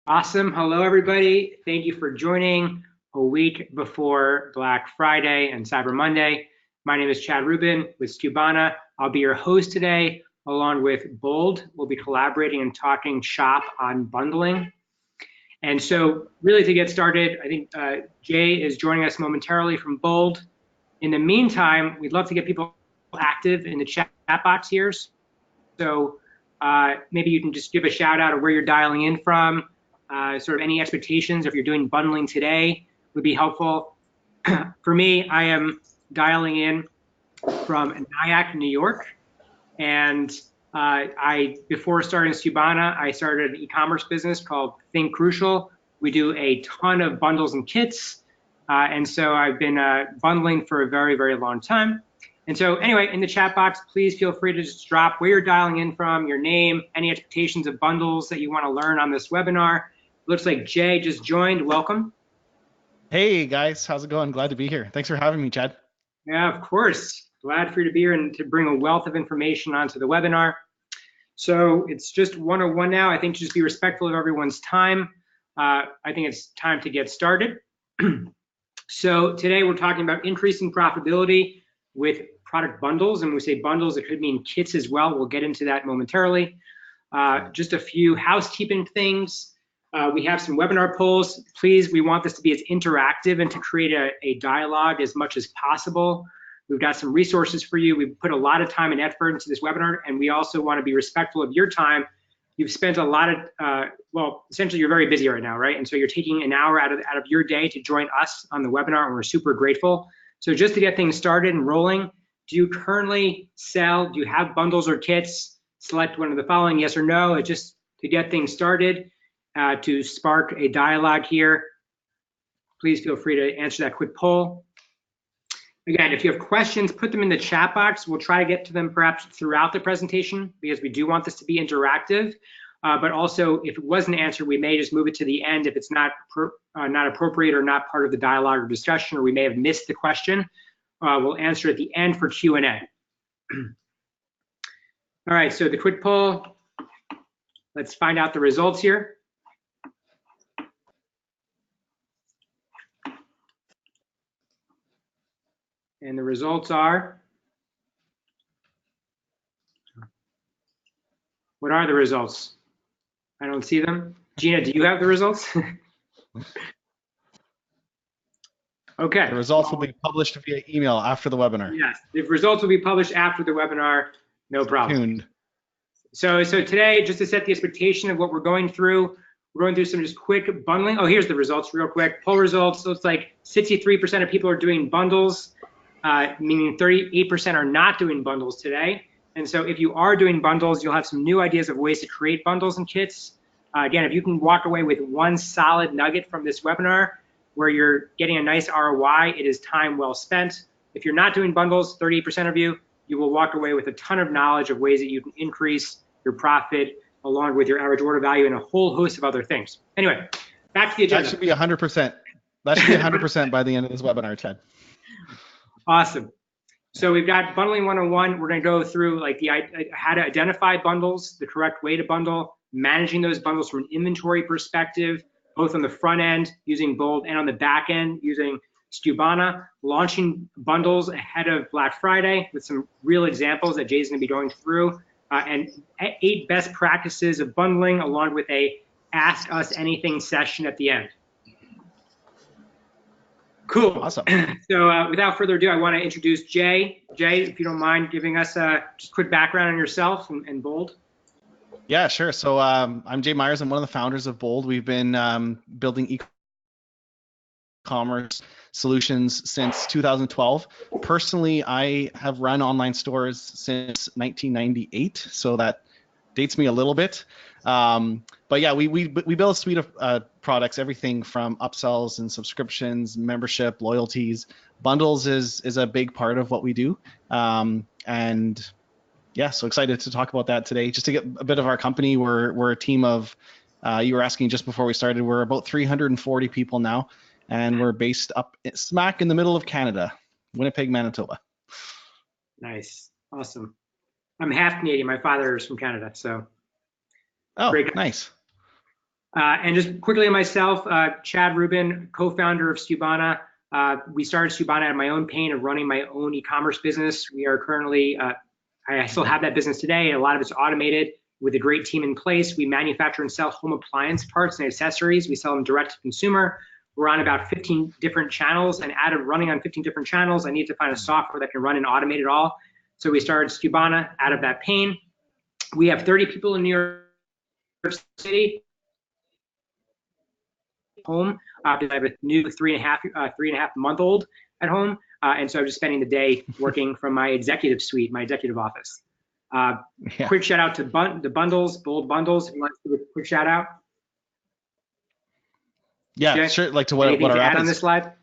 Awesome. Hello, everybody. Thank you for joining a week before Black Friday and Cyber Monday. My name is Chad Rubin with Skubana. I'll be your host today, along with Bold. We'll be collaborating and talking shop on bundling. And so really to get started, I think Jay is joining us momentarily from Bold. In the meantime, we'd love to get people active in the chat box here. So maybe you can just give a shout out of where you're dialing in from. Sort of any expectations if you're doing bundling today would be helpful. For me, I am dialing in from Nyack, New York, and before starting Skubana, I started an e-commerce business called Think Crucial. We do a ton of bundles and kits, and so I've been bundling for a very, very long time. And so anyway, in the chat box, please feel free to just drop where you're dialing in from, your name, any expectations of bundles that you want to learn on this webinar. Looks like Jay just joined. Welcome. Hey guys, how's it going? Glad to be here. Thanks for having me, Chad. Yeah, of course. Glad for you to be here and to bring a wealth of information onto the webinar. So it's just 101 now. I think just be respectful of everyone's time. I think it's time to get started. So today we're talking about increasing profitability with product bundles. And when we say bundles, it could mean kits as well. We'll get into that momentarily. Just a few housekeeping things. We have some webinar polls. Please, we want this to be as interactive and to create a dialogue as much as possible. We've got some resources for you. We've put a lot of time and effort into this webinar, and we also want to be respectful of your time. You've spent a lot of, well, essentially you're very busy right now, right? And so you're taking an hour out of your day to join us on the webinar, and we're super grateful. So just to get things started and rolling, do you currently sell, do you have bundles or kits? Select one of the following, yes or no. Just to get things started. To spark a dialogue here, please feel free to answer that quick poll. Again, if you have questions, put them in the chat box. We'll try to get to them perhaps throughout the presentation because we do want this to be interactive. But also, if it wasn't answered, we may just move it to the end if it's not appropriate or not part of the dialogue or discussion, or we may have missed the question. We'll answer at the end for Q&A. All right, so the quick poll. Let's find out the results here. And the results are, what are the results? I don't see them. Gina, do you have the results? Okay. The results will be published via email after the webinar. Yes, the results will be published after the webinar, no problem. Tuned. So today, just to set the expectation of what we're going through some just quick bundling. Oh, here's the results real quick. Poll results, looks like 63% of people are doing bundles. Meaning 38% are not doing bundles today. And so if you are doing bundles, you'll have some new ideas of ways to create bundles and kits. Again, if you can walk away with one solid nugget from this webinar where you're getting a nice ROI, it is time well spent. If you're not doing bundles, 38% of you will walk away with a ton of knowledge of ways that you can increase your profit along with your average order value and a whole host of other things. Anyway, back to the agenda. That should be 100%. That should be 100% by the end of this webinar, Chad. Awesome. So we've got bundling 101. We're going to go through like how to identify bundles, the correct way to bundle, managing those bundles from an inventory perspective, both on the front end using Bold and on the back end using Skubana, launching bundles ahead of Black Friday with some real examples that Jay's going to be going through, and 8 best practices of bundling along with a Ask Us Anything session at the end. Cool. Awesome. So without further ado, I want to introduce Jay. Jay, if you don't mind giving us just quick background on yourself and Bold. Yeah, sure. So I'm Jay Myers. I'm one of the founders of Bold. We've been building e-commerce solutions since 2012. Personally, I have run online stores since 1998, so that dates me a little bit. But yeah, we build a suite of products, everything from upsells and subscriptions, membership, loyalties. Bundles is a big part of what we do. And yeah, so excited to talk about that today. Just to get a bit of our company, we're a team of, you were asking just before we started, we're about 340 people now, and we're based up smack in the middle of Canada, Winnipeg, Manitoba. Nice, awesome. I'm half Canadian. My father is from Canada, so. Oh, great. Nice. And just quickly on myself, Chad Rubin, co-founder of Skubana. We started Skubana out of my own pain of running my own e-commerce business. We are currently, I still have that business today. A lot of it's automated with a great team in place. We manufacture and sell home appliance parts and accessories. We sell them direct to consumer. We're on about 15 different channels, and out of running on 15 different channels, I need to find a software that can run and automate it all. So we started Skubana out of that pain. We have 30 people in New York City. Home. I have a new three and a half month old at home, and so I'm just spending the day working from my executive suite, my executive office. Quick shout out to the bundles, Bold Bundles. If you want to do a quick shout out. Yeah, Jay, sure. Like to what our app add is on this slide?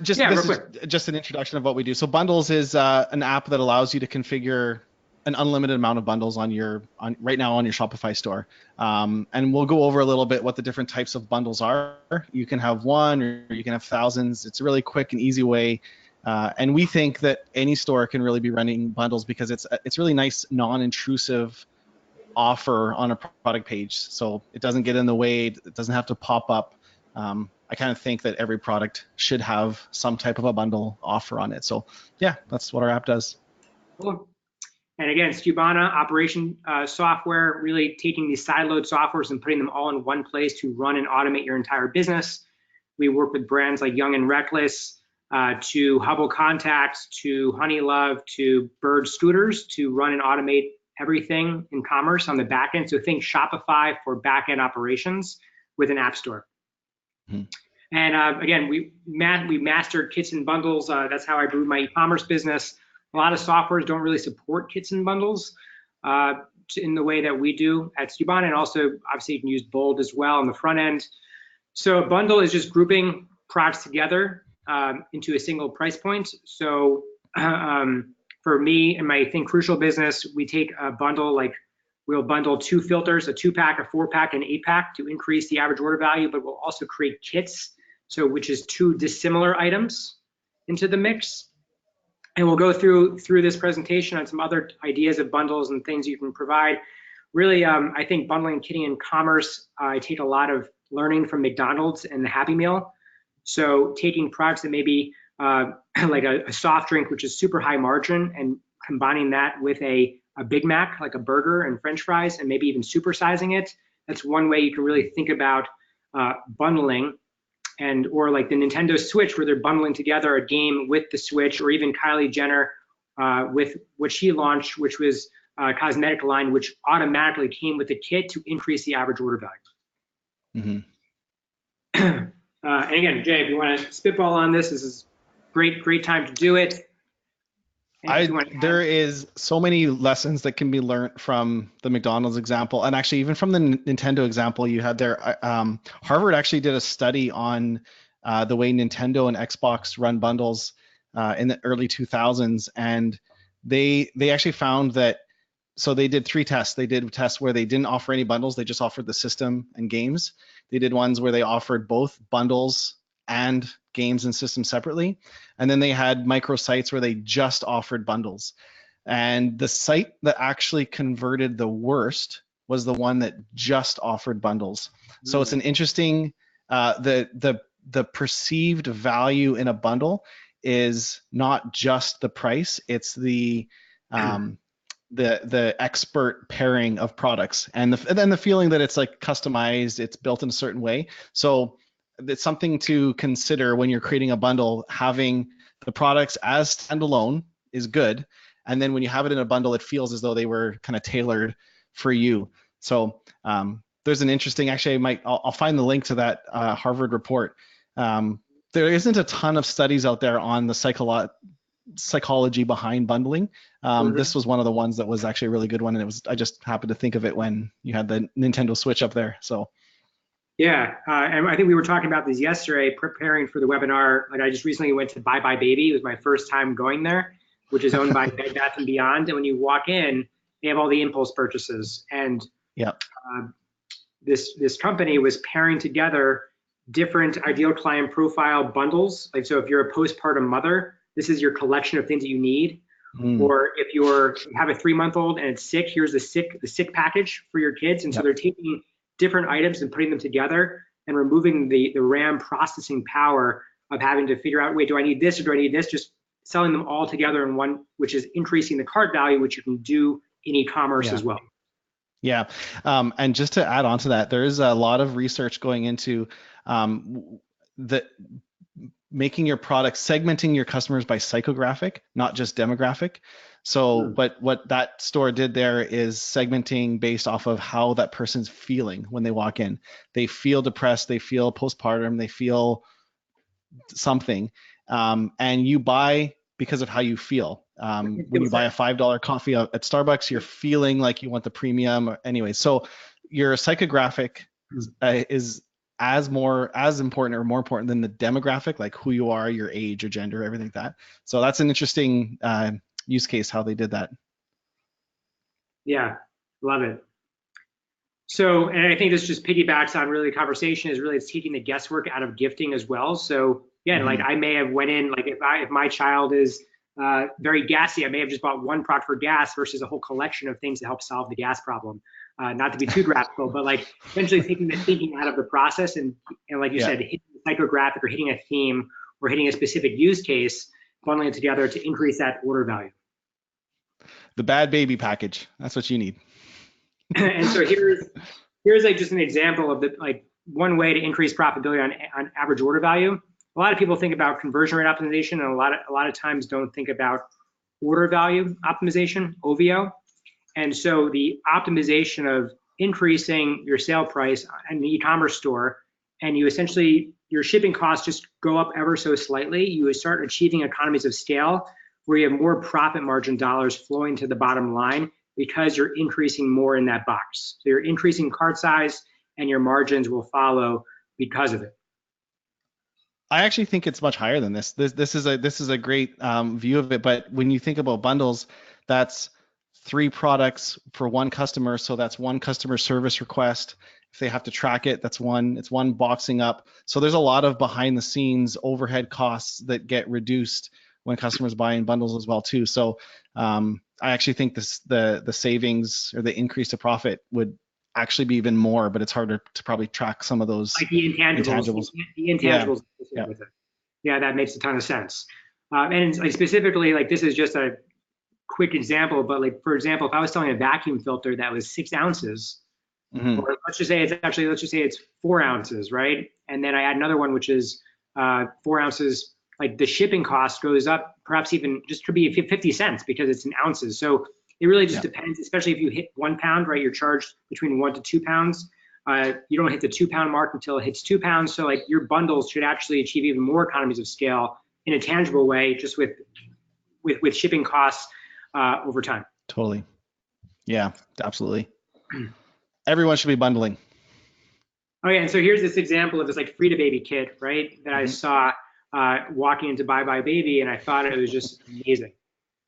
This is just an introduction of what we do. So Bundles is an app that allows you to configure an unlimited amount of bundles right now on your Shopify store. And we'll go over a little bit what the different types of bundles are. You can have one or you can have thousands. It's a really quick and easy way. And we think that any store can really be running bundles because it's really nice, non-intrusive offer on a product page. So it doesn't get in the way. It doesn't have to pop up. I kind of think that every product should have some type of a bundle offer on it. So yeah, that's what our app does. Cool. And again, Skubana operation software, really taking these siloed softwares and putting them all in one place to run and automate your entire business. We work with brands like Young and Reckless, to Hubble Contacts, to Honeylove, to Bird Scooters to run and automate everything in commerce on the back end. So think Shopify for back end operations with an app store. Mm-hmm. And again, we mastered kits and bundles. That's how I grew my e-commerce business. A lot of softwares don't really support kits and bundles in the way that we do at Skubana, and also obviously you can use Bold as well on the front end. So a bundle is just grouping products together into a single price point. So for me and my Think Crucial business, we take a bundle, like we'll bundle 2 filters, a 2-pack, a 4-pack, and 8-pack to increase the average order value, but we'll also create kits, so which is 2 dissimilar items into the mix. And we'll go through this presentation on some other ideas of bundles and things you can provide. Really, I think bundling and kitting in commerce, I take a lot of learning from McDonald's and the Happy Meal. So taking products that maybe like a soft drink, which is super high margin, and combining that with a Big Mac, like a burger and French fries, and maybe even supersizing it. That's one way you can really think about bundling. And or like the Nintendo Switch, where they're bundling together a game with the Switch, or even Kylie Jenner with what she launched, which was a cosmetic line, which automatically came with a kit to increase the average order value. Mm-hmm. And again, Jay, if you want to spitball on this is great time to do it. There is so many lessons that can be learned from the McDonald's example, and actually even from the Nintendo example you had there. Harvard actually did a study on the way Nintendo and Xbox run bundles in the early 2000s, and they actually found that. So they did 3 tests. They did tests where they didn't offer any bundles; they just offered the system and games. They did ones where they offered both bundles and games and systems separately. And then they had micro sites where they just offered bundles. And the site that actually converted the worst was the one that just offered bundles. Mm-hmm. So it's an interesting, the perceived value in a bundle is not just the price, it's the expert pairing of products and then the feeling that it's like customized, it's built in a certain way. So it's something to consider when you're creating a bundle. Having the products as standalone is good, and then when you have it in a bundle, it feels as though they were kind of tailored for you. So there's an interesting, actually, I'll find the link to that Harvard report. There isn't a ton of studies out there on the psychology behind bundling. Mm-hmm. This was one of the ones that was actually a really good one, and I just happened to think of it when you had the Nintendo Switch up there. So. Yeah, and I think we were talking about this yesterday, preparing for the webinar. Like I just recently went to Bye Bye Baby. It was my first time going there, which is owned by Bed Bath & Beyond. And when you walk in, they have all the impulse purchases. And this company was pairing together different ideal client profile bundles. Like, so if you're a postpartum mother, this is your collection of things that you need. Or if you have a 3-month-old and it's sick, here's the sick package for your kids. And so they're taking different items and putting them together and removing the RAM processing power of having to figure out, wait, do I need this or do I need this? Just selling them all together in one, which is increasing the cart value, which you can do in e-commerce as well. Yeah, and just to add on to that, there is a lot of research going into the making your product, segmenting your customers by psychographic, not just demographic. So, but what that store did there is segmenting based off of how that person's feeling when they walk in. They feel depressed, they feel postpartum, they feel something, and you buy because of how you feel. When you buy a $5 coffee at Starbucks, you're feeling like you want the premium. Anyway, so your psychographic is as important or more important than the demographic, like who you are, your age, your gender, everything like that. So that's an interesting use case how they did that. Yeah, love it. So, and I think this just piggybacks on really the conversation is really it's taking the guesswork out of gifting as well. So yeah, like I may have went in, like if my child is very gassy, I may have just bought one product for gas versus a whole collection of things to help solve the gas problem. Not to be too graphical, but like essentially taking the thinking out of the process and like you said, hitting the psychographic or hitting a theme or hitting a specific use case, bundling it together to increase that order value. The bad baby package. That's what you need. And so here's like just an example of the like one way to increase profitability on average order value. A lot of people think about conversion rate optimization, and a lot of times don't think about order value optimization, OVO. And so the optimization of increasing your sale price in the e-commerce store, and you essentially, your shipping costs just go up ever so slightly, you would start achieving economies of scale where you have more profit margin dollars flowing to the bottom line because you're increasing more in that box. So you're increasing cart size and your margins will follow because of it. I actually think it's much higher than this. This is a great view of it. But when you think about bundles, that's 3 products for one customer. So that's one customer service request. If they have to track it, it's one boxing up. So there's a lot of behind the scenes overhead costs that get reduced when customers buy in bundles as well too. So I actually think the savings or the increase to profit would actually be even more, but it's harder to probably track some of those like the intangibles. The intangibles. Yeah, that makes a ton of sense. And like specifically, like this is just a quick example, but like for example, if I was selling a vacuum filter that was 6 ounces, or let's just say it's 4 ounces, right? And then I add another one which is 4 ounces. Like the shipping cost goes up, perhaps even just could be 50 cents because it's in ounces. So it really just depends, especially if you hit 1 pound, right? You're charged between 1 to 2 pounds. You don't hit the 2 pound mark until it hits 2 pounds. So like your bundles should actually achieve even more economies of scale in a tangible way, just with shipping costs over time. Totally. Yeah, absolutely. Everyone should be bundling. Oh yeah, and so here's this example of this like free to baby kit, right? That I saw walking into Buy Buy Baby, and I thought it was just amazing.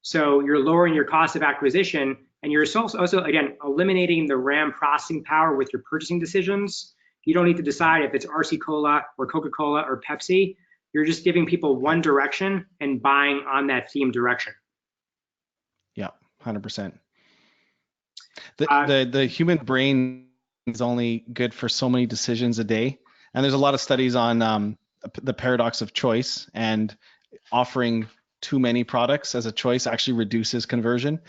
So you're lowering your cost of acquisition, and you're also again eliminating the RAM processing power with your purchasing decisions. You don't need to decide if it's RC Cola or Coca-Cola or Pepsi. You're just giving people one direction and buying on that theme direction. Yeah, 100%. The human brain is only good for so many decisions a day, and there's a lot of studies on the paradox of choice, and offering too many products as a choice actually reduces conversion.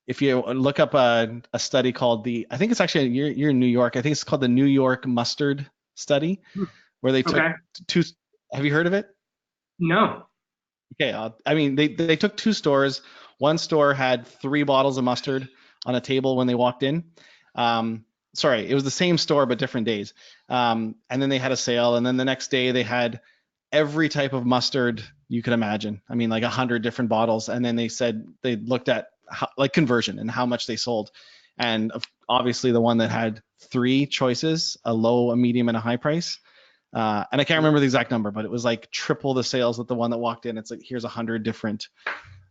If you look up a study called I think it's actually, you're in New York, I think it's called the New York Mustard Study, where they took 2, have you heard of it? No. Okay, I mean, they took 2 stores. One store had 3 bottles of mustard on a table when they walked in. Sorry, it was the same store, but different days. And then they had a sale, and then the next day they had every type of mustard you could imagine. I mean, like 100 different bottles. And then they said they looked at like conversion and how much they sold. And obviously the one that had 3 choices, a low, a medium, and a high price. And I can't remember the exact number, but it was like triple the sales with the one that walked in. It's like, here's 100 different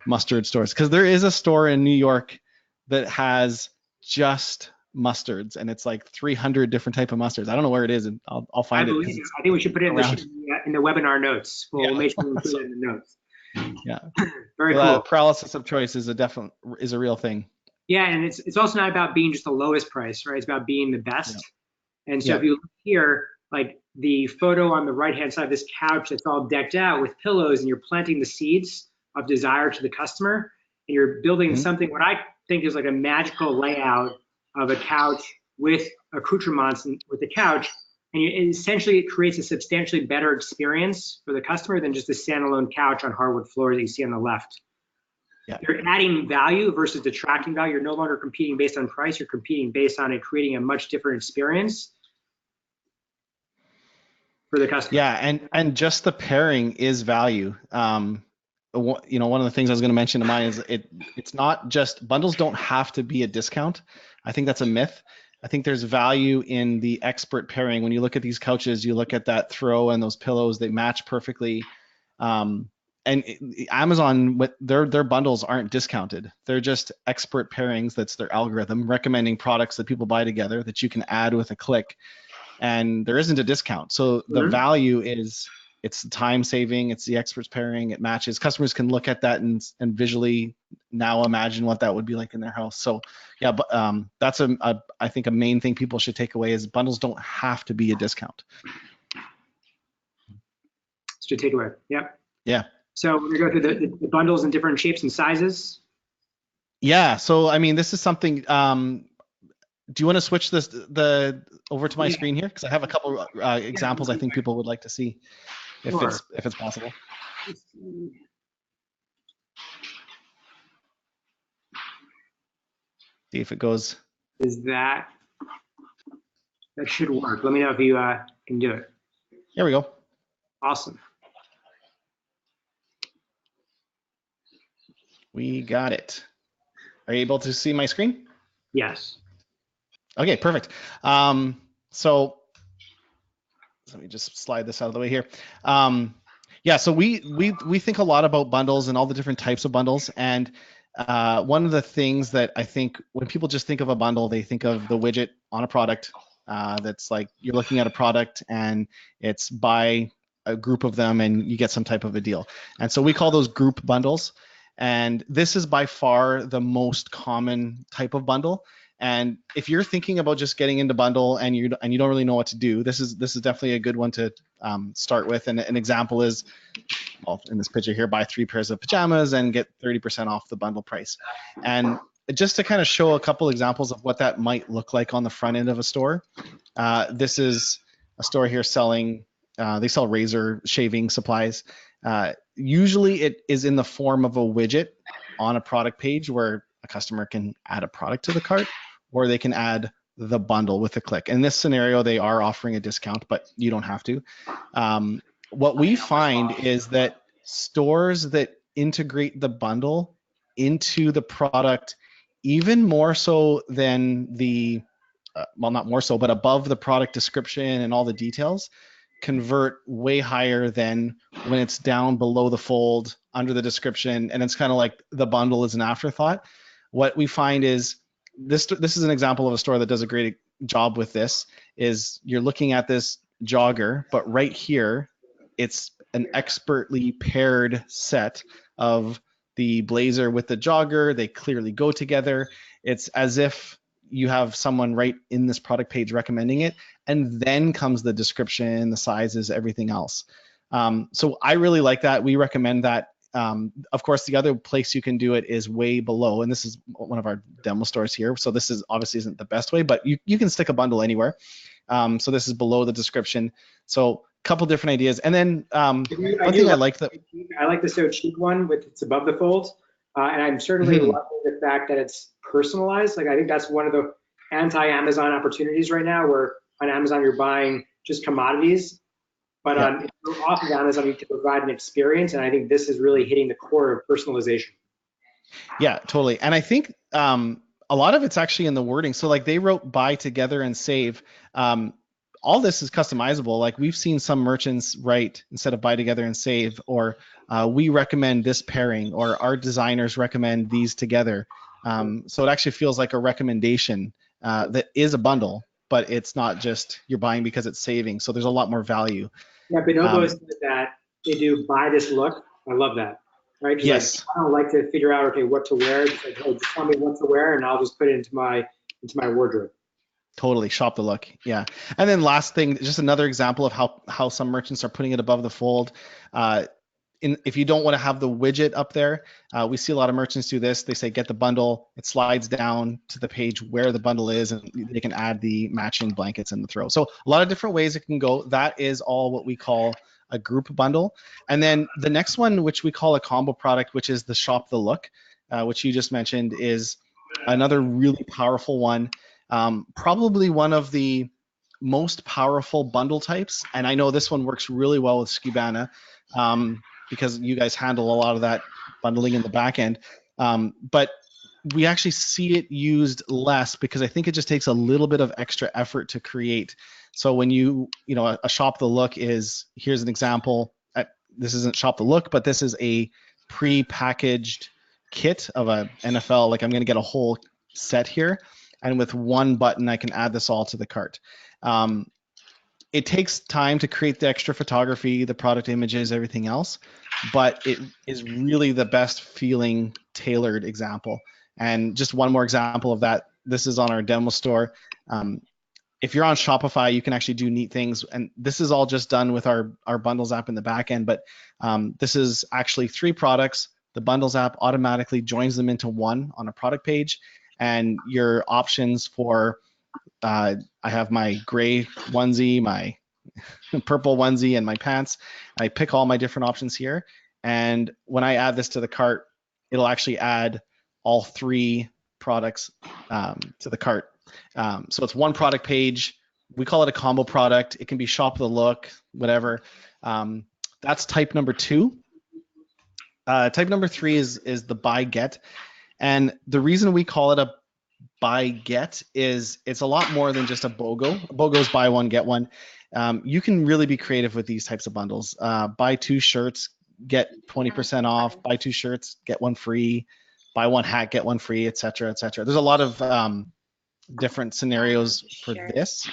mustard stores. Because there is a store in New York that has just mustards, and it's like 300 different type of mustards. I don't know where it is, and I'll find it. I think we should put it in the webinar notes. We'll make sure we put it in the notes. Yeah. Very cool. Paralysis of choice is a real thing. Yeah, and it's also not about being just the lowest price, right? It's about being the best. Yeah. And so if you look here, like the photo on the right-hand side of this couch that's all decked out with pillows, and you're planting the seeds of desire to the customer, and you're building something what I think is like a magical layout of a couch with accoutrements with the couch, and essentially it creates a substantially better experience for the customer than just a standalone couch on hardwood floor that you see on the left. Yeah. You're adding value versus detracting value. You're no longer competing based on price. You're competing based on it creating a much different experience for the customer. Yeah, and just the pairing is value. One of the things I was going to mention to mine is it's not just bundles don't have to be a discount. I think that's a myth. I think there's value in the expert pairing. When you look at these couches, you look at that throw and those pillows, they match perfectly. And Amazon, their bundles aren't discounted. They're just expert pairings. That's their algorithm recommending products that people buy together that you can add with a click. And there isn't a discount. So the value is it's time saving, it's the experts pairing, it matches. Customers can look at that and visually now imagine what that would be like in their house. So yeah, but that's I think a main thing people should take away is bundles don't have to be a discount. It's a takeaway. Yep. Yeah. So we're going to go through the bundles in different shapes and sizes. Yeah. So I mean, this is something. Do you want to switch this over to my screen here? Because I have a couple examples I think people would like to see, if it's possible. See if it goes. Is that should work? Let me know if you can do it. Here we go. Awesome. We got it. Are you able to see my screen? Yes. Okay, perfect. So let me just slide this out of the way here. Yeah, so we think a lot about bundles and all the different types of bundles. And one of the things that I think when people just think of a bundle, they think of the widget on a product. That's like you're looking at a product and it's buy a group of them and you get some type of a deal. And so we call those group bundles. And this is by far the most common type of bundle. And if you're thinking about just getting into bundle and you don't really know what to do, this is definitely a good one to start with. And an example is, well, in this picture here, buy 3 pairs of pajamas and get 30% off the bundle price. And just to kind of show a couple examples of what that might look like on the front end of a store, this is a store here selling. They sell razor shaving supplies. Usually it is in the form of a widget on a product page where a customer can add a product to the cart, or they can add the bundle with a click. In this scenario, they are offering a discount, but you don't have to. What we find is that stores that integrate the bundle into the product, even more so than the, well, not more so, but above the product description and all the details, convert way higher than when it's down below the fold under the description, and it's kind of like the bundle is an afterthought. What we find is this is an example of a store that does a great job with this, is you're looking at this jogger, but right here it's an expertly paired set of the blazer with the jogger. They clearly go together. It's as if you have someone right in this product page recommending it, and then comes the description, the sizes, everything else. So I really like that. We recommend that. Of course, the other place you can do it is way below, and this is one of our demo stores here. So this is obviously isn't the best way, but you can stick a bundle anywhere. So this is below the description. So a couple different ideas. And then one thing I like the So Cheap one with it's above the fold. And I'm certainly loving the fact that it's personalized. Like I think that's one of the anti-Amazon opportunities right now, where on Amazon you're buying just commodities, but if you're off of Amazon, you can provide an experience. And I think this is really hitting the core of personalization. Yeah, totally. And I think a lot of it's actually in the wording. So like they wrote buy together and save. All this is customizable. Like we've seen some merchants write instead of buy together and save, or we recommend this pairing, or our designers recommend these together. So it actually feels like a recommendation that is a bundle, but it's not just you're buying because it's saving. So there's a lot more value. Yeah, Bonobo said that they do buy this look. I love that. right? Just Yes. like, I don't like to figure out, okay, what to wear. Just like, hey, just tell me what to wear and I'll just put it into my wardrobe. Totally, shop the look. Yeah. And then last thing, just another example of how some merchants are putting it above the fold. If you don't want to have the widget up there, we see a lot of merchants do this. They say get the bundle, it slides down to the page where the bundle is, and they can add the matching blankets in the throw. So a lot of different ways it can go. That is all what we call a group bundle. And then the next one, which we call a combo product, which is the shop the look, which you just mentioned, is another really powerful one. Probably one of the most powerful bundle types. And I know this one works really well with Skubana. Because you guys handle a lot of that bundling in the back end. But we actually see it used less because I think it just takes a little bit of extra effort to create. So when a shop the look is, here's an example. This isn't shop the look, but this is a pre-packaged kit of a NFL. Like I'm going to get a whole set here. And with one button, I can add this all to the cart. It takes time to create the extra photography, the product images, everything else, but it is really the best feeling tailored example. And just one more example of that, this is on our demo store. If you're on Shopify, you can actually do neat things. And this is all just done with our bundles app in the back end, but this is actually 3 products. The bundles app automatically joins them into one on a product page, and your options for I have my gray onesie, my purple onesie, and my pants. I pick all my different options here. And when I add this to the cart, it'll actually add all 3 products to the cart. So it's one product page. We call it a combo product. It can be shop the look, whatever. That's type number 2. Type number 3 is the buy get. And the reason we call it a buy get is it's a lot more than just a BOGO. BOGO's buy one, get one. You can really be creative with these types of bundles. Buy 2 shirts, get 20% off. Buy 2 shirts, get one free. Buy 1 hat, get 1 free, etc., etc. There's a lot of different scenarios for this.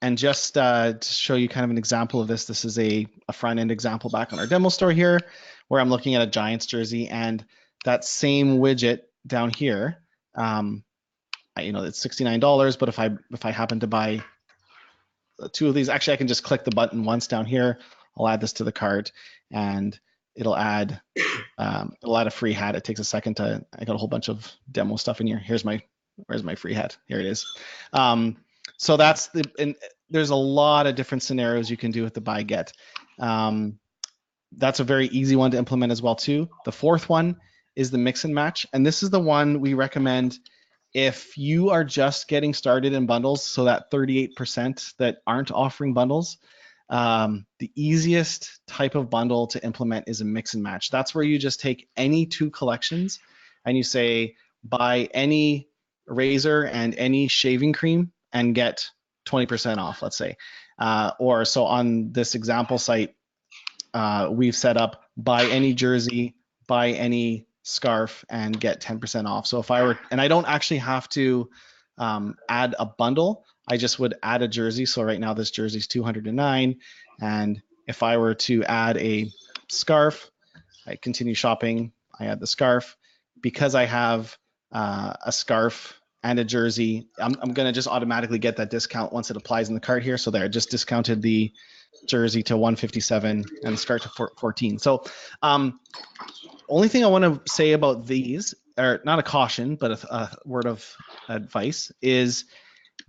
And just to show you kind of an example of this, this is a front end example back on our demo store here, where I'm looking at a Giants jersey, and that same widget down here, it's $69, but if I happen to buy 2 of these, actually I can just click the button once down here. I'll add this to the cart, and it'll add a free hat. It takes a second I got a whole bunch of demo stuff in here. Where's my free hat? Here it is. So and there's a lot of different scenarios you can do with the buy get. That's a very easy one to implement as well too. The 4th one is the mix and match, and this is the one we recommend if you are just getting started in bundles. So that 38% that aren't offering bundles, the easiest type of bundle to implement is a mix and match. That's where you just take any 2 collections and you say buy any razor and any shaving cream and get 20% off, let's say. Or so on this example site, we've set up buy any jersey, buy any scarf, and get 10% off. So if I were, and I don't actually have to add a bundle, I just would add a jersey. So right now this jersey is $209, and if I were to add a scarf, I continue shopping, I add the scarf. Because I have a scarf and a jersey, I'm going to just automatically get that discount once it applies in the cart here. So there, I just discounted the jersey to $157 and the scarf to $14. So only thing I want to say about these, or not a caution, but a word of advice, is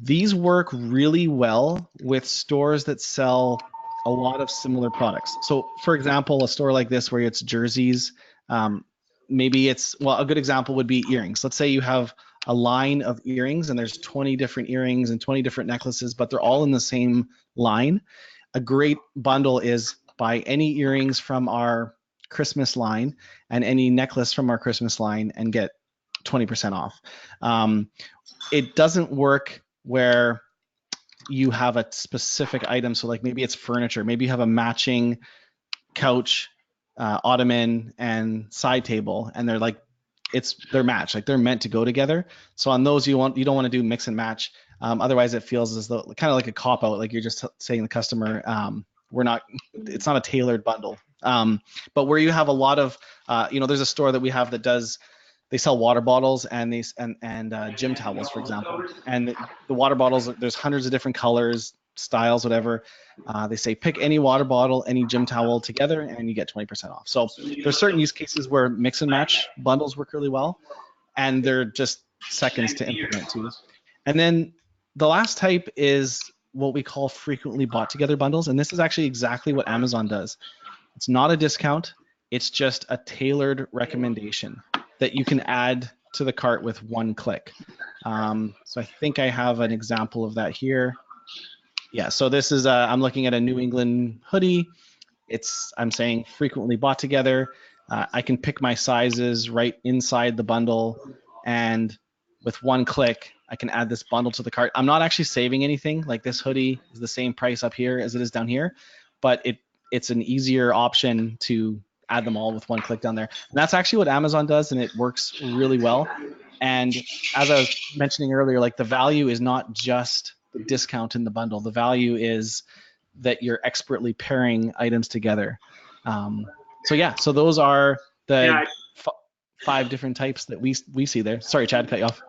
these work really well with stores that sell a lot of similar products. So for example, a store like this where it's jerseys, maybe it's, well, a good example would be earrings. Let's say you have a line of earrings and there's 20 different earrings and 20 different necklaces, but they're all in the same line. A great bundle is buy any earrings from our Christmas line and any necklace from our Christmas line and get 20% off. It doesn't work where you have a specific item. So like maybe it's furniture, maybe you have a matching couch, ottoman, and side table, and they're matched, like they're meant to go together. So on those, you don't want to do mix and match. Otherwise it feels as though kind of like a cop out, like you're just saying to the customer, it's not a tailored bundle. But where you have a lot of, there's a store that we have that they sell water bottles and gym towels, for example. And the water bottles, there's hundreds of different colors, styles, whatever. They say pick any water bottle, any gym towel together, and you get 20% off. So there's certain use cases where mix and match bundles work really well, and they're just seconds to implement too. And then the last type is what we call frequently bought together bundles, and this is actually exactly what Amazon does. It's not a discount, it's just a tailored recommendation that you can add to the cart with one click. So I think I have an example of that here. Yeah, so this is, I'm looking at a New England hoodie. I'm saying frequently bought together. I can pick my sizes right inside the bundle, and with one click, I can add this bundle to the cart. I'm not actually saving anything. Like, this hoodie is the same price up here as it is down here, but it's an easier option to add them all with one click down there. And that's actually what Amazon does, and it works really well. And as I was mentioning earlier, like, the value is not just the discount in the bundle. The value is that you're expertly pairing items together. So those are the 5 different types that we see there. Sorry, Chad, cut you off.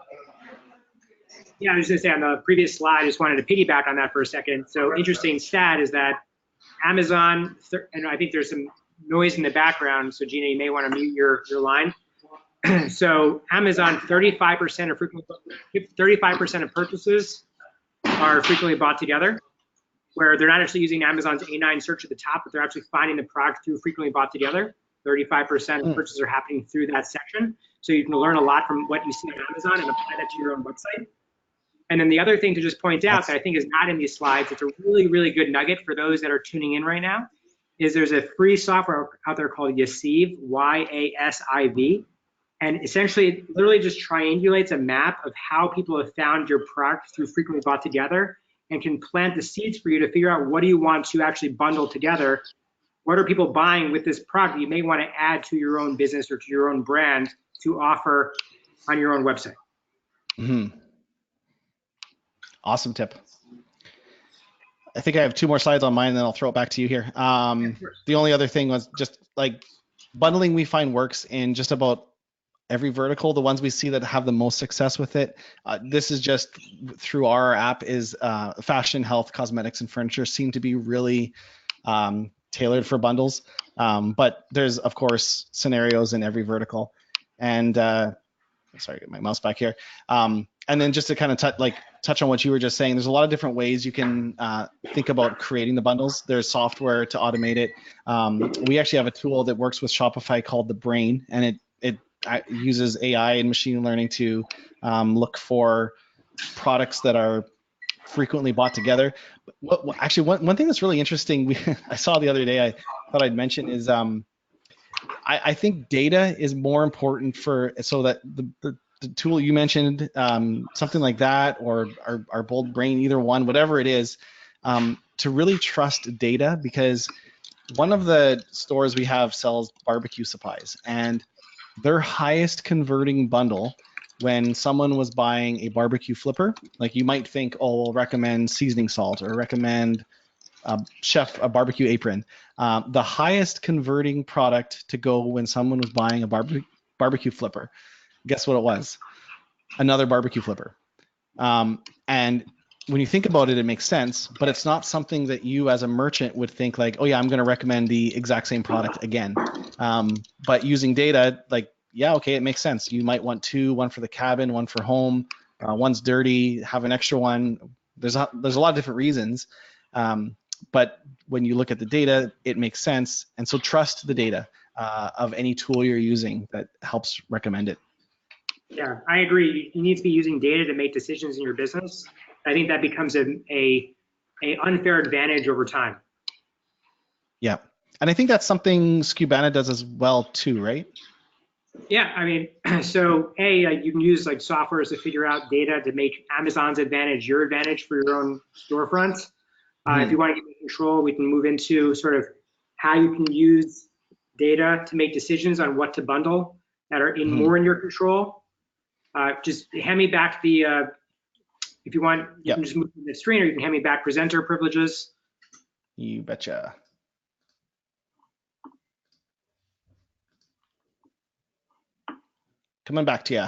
Yeah, I was going to say, on the previous slide, I just wanted to piggyback on that for a second. So interesting stat is that Amazon, and I think there's some noise in the background, so Gina, you may want to mute your line. So Amazon, 35% of purchases are frequently bought together, where they're not actually using Amazon's A9 search at the top, but they're actually finding the product through frequently bought together. 35% of purchases are happening through that section. So you can learn a lot from what you see on Amazon and apply that to your own website. And then the other thing to just point out that I think is not in these slides, it's a really, really good nugget for those that are tuning in right now, is there's a free software out there called Yasiv, Y-A-S-I-V. And essentially, it literally just triangulates a map of how people have found your product through frequently bought together, and can plant the seeds for you to figure out what do you want to actually bundle together. What are people buying with this product you may want to add to your own business or to your own brand to offer on your own website? Mm-hmm. Awesome tip. I think I have 2 more slides on mine, and then I'll throw it back to you here. The only other thing was just, like, bundling we find works in just about every vertical. The ones we see that have the most success with it, this is just through our app, is fashion, health, cosmetics, and furniture seem to be really tailored for bundles. But there's, of course, scenarios in every vertical. And sorry, get my mouse back here. And then just to kind of touch on what you were just saying, there's a lot of different ways you can think about creating the bundles. There's software to automate it. We actually have a tool that works with Shopify called The Brain, and it uses AI and machine learning to look for products that are frequently bought together. Actually, one thing that's really interesting, I saw the other day, I thought I'd mention, is I think data is more important so that the tool you mentioned, something like that, or our Bold Brain, either one, whatever it is, to really trust data, because one of the stores we have sells barbecue supplies, and their highest converting bundle, when someone was buying a barbecue flipper, like, you might think, oh, we'll recommend seasoning salt or recommend chef a barbecue apron. The highest converting product to go when someone was buying a barbecue flipper, guess what it was? Another barbecue flipper. And when you think about it, it makes sense, but it's not something that you as a merchant would think like, oh yeah, I'm going to recommend the exact same product again. But using data, like, yeah, okay, it makes sense. You might want 2, one for the cabin, one for home, one's dirty, have an extra one. There's a lot of different reasons. But when you look at the data, it makes sense. And so trust the data of any tool you're using that helps recommend it. Yeah, I agree. You need to be using data to make decisions in your business. I think that becomes a unfair advantage over time. Yeah, and I think that's something Skubana does as well too, right? Yeah, I mean, so you can use like softwares to figure out data to make Amazon's advantage your advantage for your own storefronts. If you want to get in control, we can move into sort of how you can use data to make decisions on what to bundle that are more in your control. Just hand me back the, if you want, you can just move to the screen, or you can hand me back presenter privileges. You betcha. Coming back to you.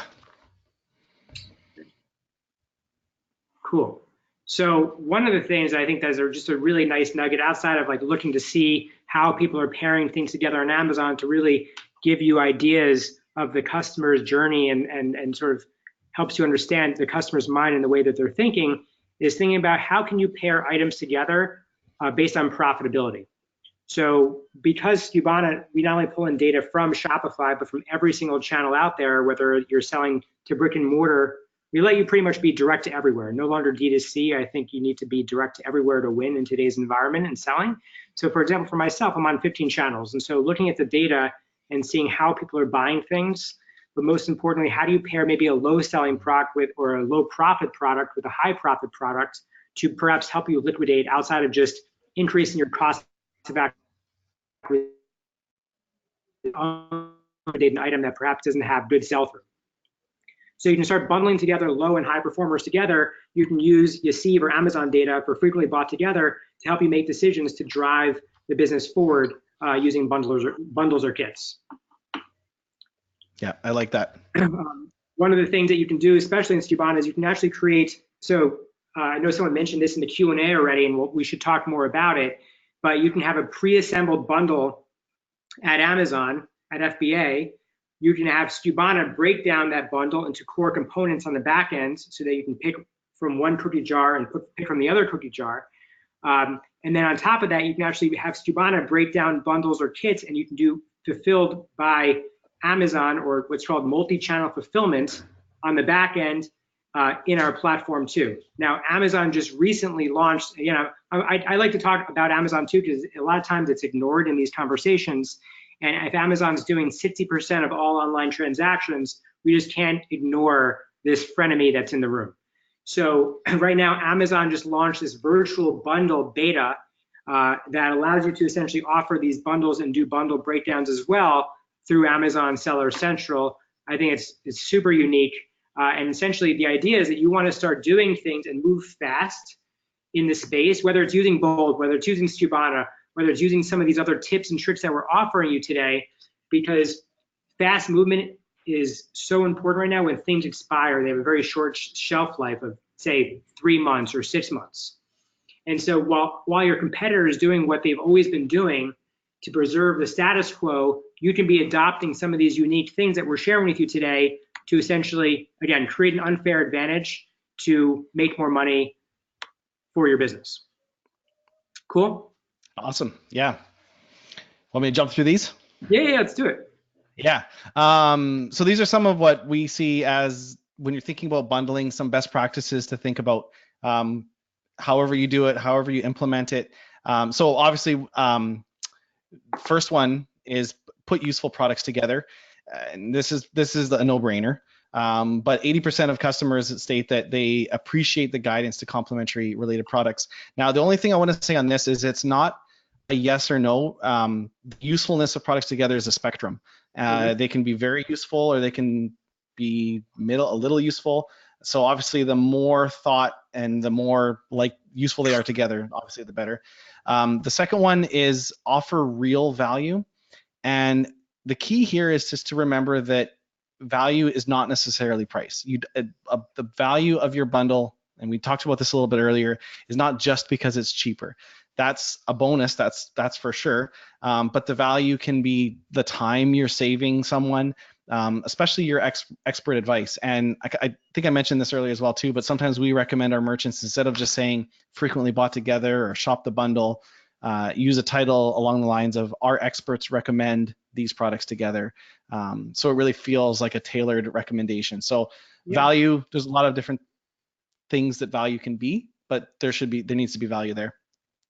Cool. So one of the things I think that are just a really nice nugget outside of like looking to see how people are pairing things together on Amazon to really give you ideas of the customer's journey and sort of helps you understand the customer's mind and the way that they're thinking is thinking about how can you pair items together based on profitability. So because Skubana, we not only pull in data from Shopify, but from every single channel out there, whether you're selling to brick and mortar, we let you pretty much be direct to everywhere. No longer D2C. I think you need to be direct to everywhere to win in today's environment and selling. So for example, for myself, I'm on 15 channels. And so looking at the data and seeing how people are buying things, but most importantly, how do you pair maybe a low selling product with, or a low profit product with a high profit product to perhaps help you liquidate outside of just increasing your cost of acquisition, an item that perhaps doesn't have good sell-through. So you can start bundling together low and high performers together. You can use Yasiv or Amazon data for frequently bought together to help you make decisions to drive the business forward using bundles or kits. Yeah, I like that. One of the things that you can do, especially in Skubana, is you can actually create, so I know someone mentioned this in the Q&A already, and we should talk more about it, but you can have a pre-assembled bundle at Amazon, at FBA. You can have Skubana break down that bundle into core components on the back end so that you can pick from one cookie jar and pick from the other cookie jar. And then on top of that, you can actually have Skubana break down bundles or kits, and you can do fulfilled by Amazon or what's called multi-channel fulfillment on the back end in our platform too. Now, Amazon just recently launched, I like to talk about Amazon too, because a lot of times it's ignored in these conversations. And if Amazon's doing 60% of all online transactions, we just can't ignore this frenemy that's in the room. So right now, Amazon just launched this virtual bundle beta that allows you to essentially offer these bundles and do bundle breakdowns as well through Amazon Seller Central. I think it's super unique. And essentially the idea is that you want to start doing things and move fast in the space, whether it's using Bold, whether it's using Skubana, whether it's using some of these other tips and tricks that we're offering you today, because fast movement is so important right now. When things expire, they have a very short shelf life of, say, 3 months or 6 months. And so while your competitor is doing what they've always been doing to preserve the status quo, you can be adopting some of these unique things that we're sharing with you today to essentially, again, create an unfair advantage to make more money for your business. Cool? Awesome. Yeah. Want me to jump through these? Yeah, let's do it. Yeah. So these are some of what we see as when you're thinking about bundling, some best practices to think about, however you do it, however you implement it. So obviously, first one is put useful products together. And this is a no-brainer. But 80% of customers state that they appreciate the guidance to complementary related products. Now, the only thing I want to say on this is it's not a yes or no. The usefulness of products together is a spectrum. They can be very useful, or they can be a little useful. So obviously, the more thought and the more useful they are together, obviously the better. The second one is offer real value, and the key here is just to remember that value is not necessarily price. The value of your bundle, and we talked about this a little bit earlier, is not just because it's cheaper. That's a bonus, that's for sure. But the value can be the time you're saving someone, especially your expert advice. And I think I mentioned this earlier as well too, but sometimes we recommend our merchants, instead of just saying frequently bought together or shop the bundle, use a title along the lines of our experts recommend these products together. So it really feels like a tailored recommendation. So value, there's a lot of different things that value can be, but there needs to be value there.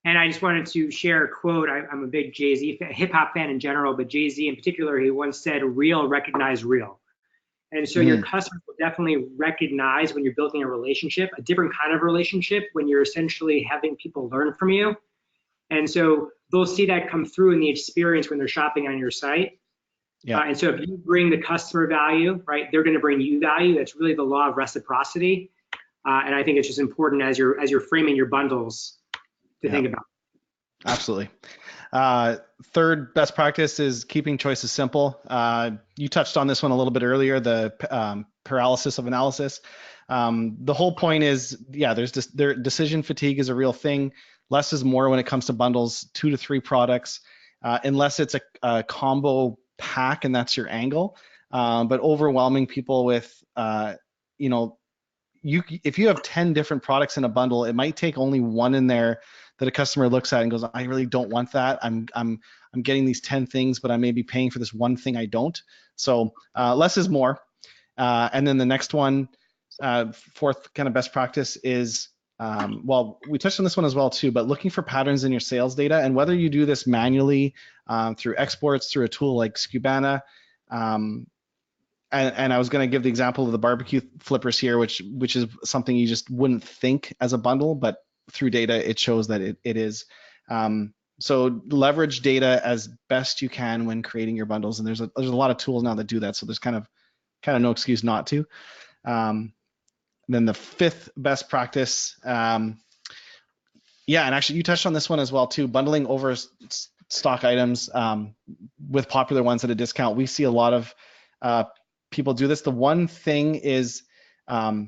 And I just wanted to share a quote. I'm a big Jay-Z hip hop fan in general, but Jay-Z in particular, he once said, "Real recognize real." And so your customers will definitely recognize when you're building a relationship, a different kind of relationship, when you're essentially having people learn from you. And so they'll see that come through in the experience when they're shopping on your site. Yeah. And so if you bring the customer value, right, they're going to bring you value. That's really the law of reciprocity. And I think it's just important as you're framing your bundles to think about. Absolutely. Third best practice is keeping choices simple. You touched on this one a little bit earlier, the paralysis of analysis. The whole point is, yeah, decision fatigue is a real thing. Less is more when it comes to bundles, 2 to 3 products, unless it's a combo pack and that's your angle. But overwhelming people with, you know, if you have 10 different products in a bundle, it might take only one in there that a customer looks at and goes, I really don't want that. I'm getting these 10 things, but I may be paying for this one thing I don't. So less is more. And then the next one, fourth kind of best practice is, well, we touched on this one as well too, but looking for patterns in your sales data, and whether you do this manually through exports, through a tool like Skubana, and I was going to give the example of the barbecue flippers here, which is something you just wouldn't think as a bundle, but through data, it shows that it is. So leverage data as best you can when creating your bundles, and there's a lot of tools now that do that, so there's kind of no excuse not to. Then the fifth best practice, yeah, and actually you touched on this one as well too, bundling over stock items with popular ones at a discount. We see a lot of people do this. The one thing is, I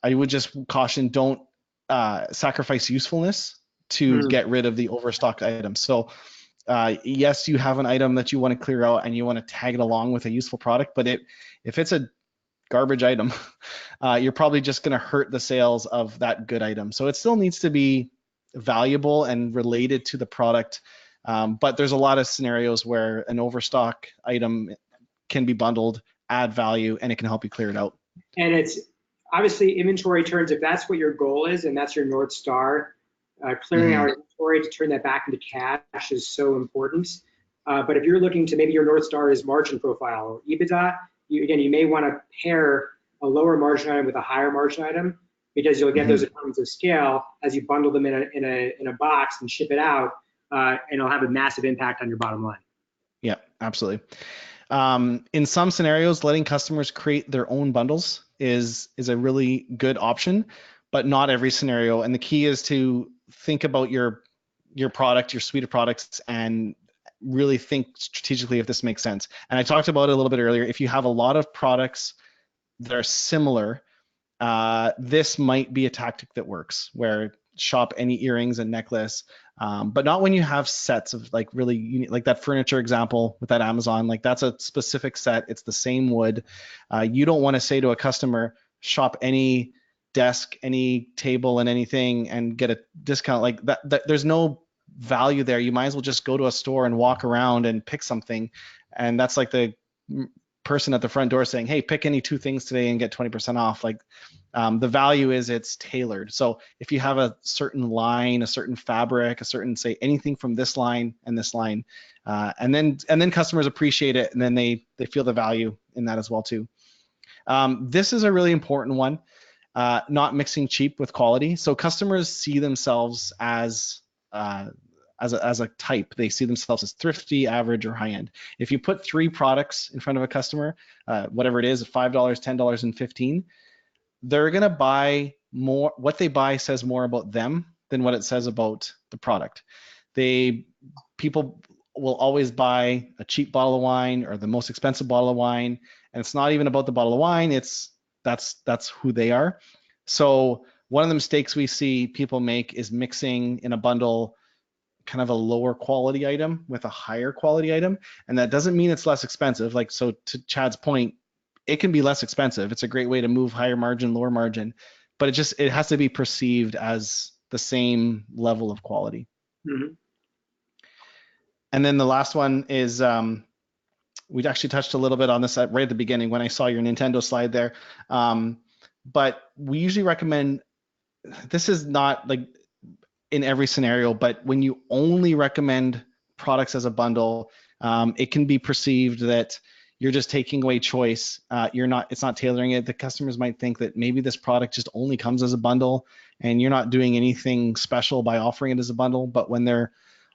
would just caution, don't sacrifice usefulness to get rid of the overstocked items. So yes, you have an item that you want to clear out and you want to tag it along with a useful product, but if it's a garbage item, you're probably just going to hurt the sales of that good item. So it still needs to be valuable and related to the product. But there's a lot of scenarios where an overstock item can be bundled, add value, and it can help you clear it out. And it's obviously inventory turns, if that's what your goal is and that's your North Star, clearing out inventory to turn that back into cash is so important. But if you're looking to, maybe your North Star is margin profile or EBITDA, you may want to pair a lower margin item with a higher margin item, because you'll get those economies of scale as you bundle them in a box and ship it out, and it'll have a massive impact on your bottom line. Yeah, absolutely. In some scenarios, letting customers create their own bundles is a really good option, but not every scenario. And the key is to think about your product, your suite of products, and really think strategically if this makes sense. And I talked about it a little bit earlier. If you have a lot of products that are similar, this might be a tactic that works, where shop any earrings and necklace, but not when you have sets of like really unique, like that furniture example with that Amazon, like that's a specific set. It's the same wood. You don't want to say to a customer, shop any desk, any table and anything and get a discount like that. There's no value there. You might as well just go to a store and walk around and pick something. And that's like the person at the front door saying, hey, pick any 2 things today and get 20% off. Like the value is it's tailored. So if you have a certain line, a certain fabric, a certain, say, anything from this line and this line, and then customers appreciate it, and then they feel the value in that as well too. This is a really important one, not mixing cheap with quality. So customers see themselves as a type. They see themselves as thrifty, average, or high end. If you put 3 products in front of a customer, whatever it is, $5, $10, and $15, they're gonna buy more. What they buy says more about them than what it says about the product. People will always buy a cheap bottle of wine or the most expensive bottle of wine, and it's not even about the bottle of wine. That's who they are. So one of the mistakes we see people make is mixing in a bundle kind of a lower quality item with a higher quality item, and that doesn't mean it's less expensive. Like, so to Chad's point, it can be less expensive. It's a great way to move higher margin, lower margin, but it has to be perceived as the same level of quality. And then the last one is, we actually touched a little bit on this right at the beginning when I saw your Nintendo slide there. But we usually recommend, this is not like in every scenario, but when you only recommend products as a bundle, it can be perceived that you're just taking away choice. It's not tailoring it. The customers might think that maybe this product just only comes as a bundle and you're not doing anything special by offering it as a bundle. But when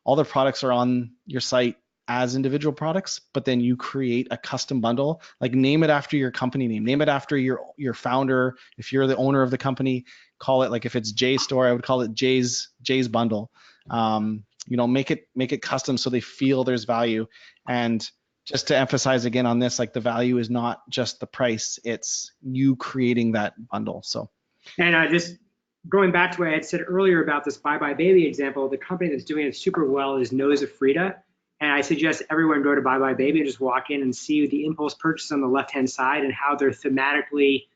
all the products are on your site as individual products, but then you create a custom bundle, like name it after your company name it after your founder. If you're the owner of the company, call it, like if it's Jay's store, I would call it Jay's bundle. make it custom so they feel there's value. And just to emphasize again on this, like the value is not just the price, it's you creating that bundle. So, and just going back to what I had said earlier about this Bye Bye Baby example, the company that's doing it super well is Nose of Frida. And I suggest everyone go to Bye Bye Baby and just walk in and see the impulse purchase on the left-hand side and how they're thematically